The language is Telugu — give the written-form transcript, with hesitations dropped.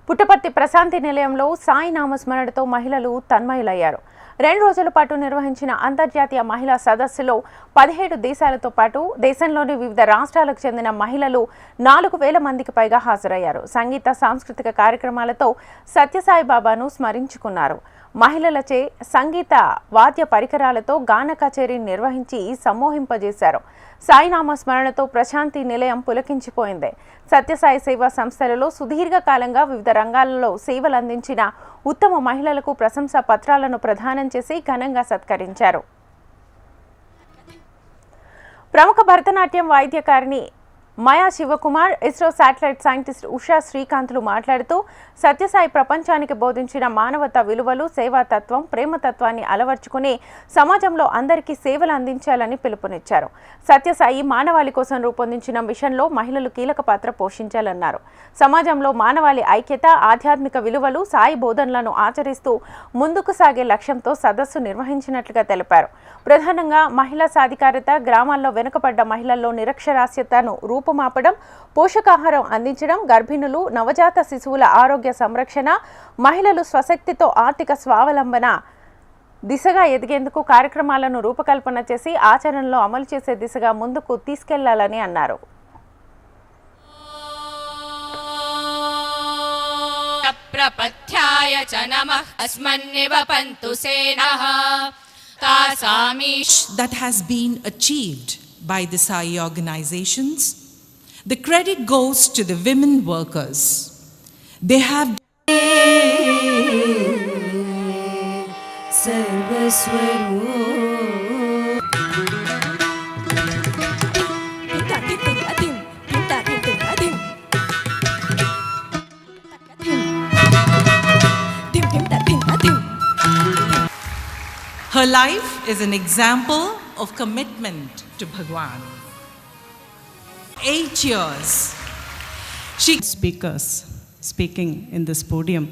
పుట్టపర్తి ప్రశాంతి నిలయంలో సాయి నామస్మరణతో మహిళలు తన్మయులయ్యారు. 2 రోజుల పాటు నిర్వహించిన అంతర్జాతీయ మహిళా సదస్సులో 17 దేశాలతో పాటు దేశంలోని వివిధ రాష్ట్రాలకు చెందిన మహిళలు 4000 మందికి పైగా హాజరయ్యారు. సంగీత సాంస్కృతిక కార్యక్రమాలతో సత్యసాయి బాబాను స్మరించుకున్నారు. మహిళలచే సంగీత వాద్య పరికరాలతో గాన కచేరీ నిర్వహించి సమ్మోహింపజేశారు. సాయినామ స్మరణతో ప్రశాంతి నిలయం పులకించిపోయింది. సత్యసాయి సేవా సంస్థలలో సుదీర్ఘకాలంగా వివిధ రంగాలలో సేవలు అందించిన ఉత్తమ మహిళలకు ప్రశంసా పత్రాలను ప్రదానం చేసి ఘనంగా సత్కరించారు. ప్రముఖ భరతనాట్యం వాయిద్యకారిణి మాయా శివకుమార్, ఇస్రో శాటిలైట్ సైంటిస్ట్ ఉషా శ్రీకాంత్లు మాట్లాడుతూ సత్యసాయి ప్రపంచానికి బోధించిన మానవతా విలువలు, సేవాతత్వం, ప్రేమతత్వాన్ని అలవర్చుకుని సమాజంలో అందరికీ సేవలు అందించాలని పిలుపునిచ్చారు. సత్యసాయి మానవాళి కోసం రూపొందించిన మిషన్లో మహిళలు కీలక పాత్ర పోషించాలన్నారు. సమాజంలో మానవాళి ఐక్యత, ఆధ్యాత్మిక విలువలు, సాయి బోధనలను ఆచరిస్తూ ముందుకు సాగే లక్ష్యంతో సదస్సు నిర్వహించినట్లుగా తెలిపారు. ప్రధానంగా మహిళా సాధికారత, గ్రామాల్లో వెనుకబడ్డ మహిళల్లో నిరక్షరాస్యతను రూపుమాపడం, పోషకాహారం అందించడం, గర్భిణులు, నవజాత శిశువుల ఆరోగ్య సంరక్షణ, మహిళలు స్వశక్తితో ఆర్థిక స్వావలంబన దిశగా ఎదిగేందుకు కార్యక్రమాలను రూపకల్పన చేసి ఆచరణలో అమలు చేసే దిశగా ముందుకు తీసుకెళ్లాలని అన్నారు. ప్రపథ్యాయ చ నమః అస్మన్నివ Pant సేనః that has been achieved by the Sai organizations. The credit goes to the women workers. They have Her life is an example of commitment to Bhagwan. 8 years. Speakers speaking in this podium.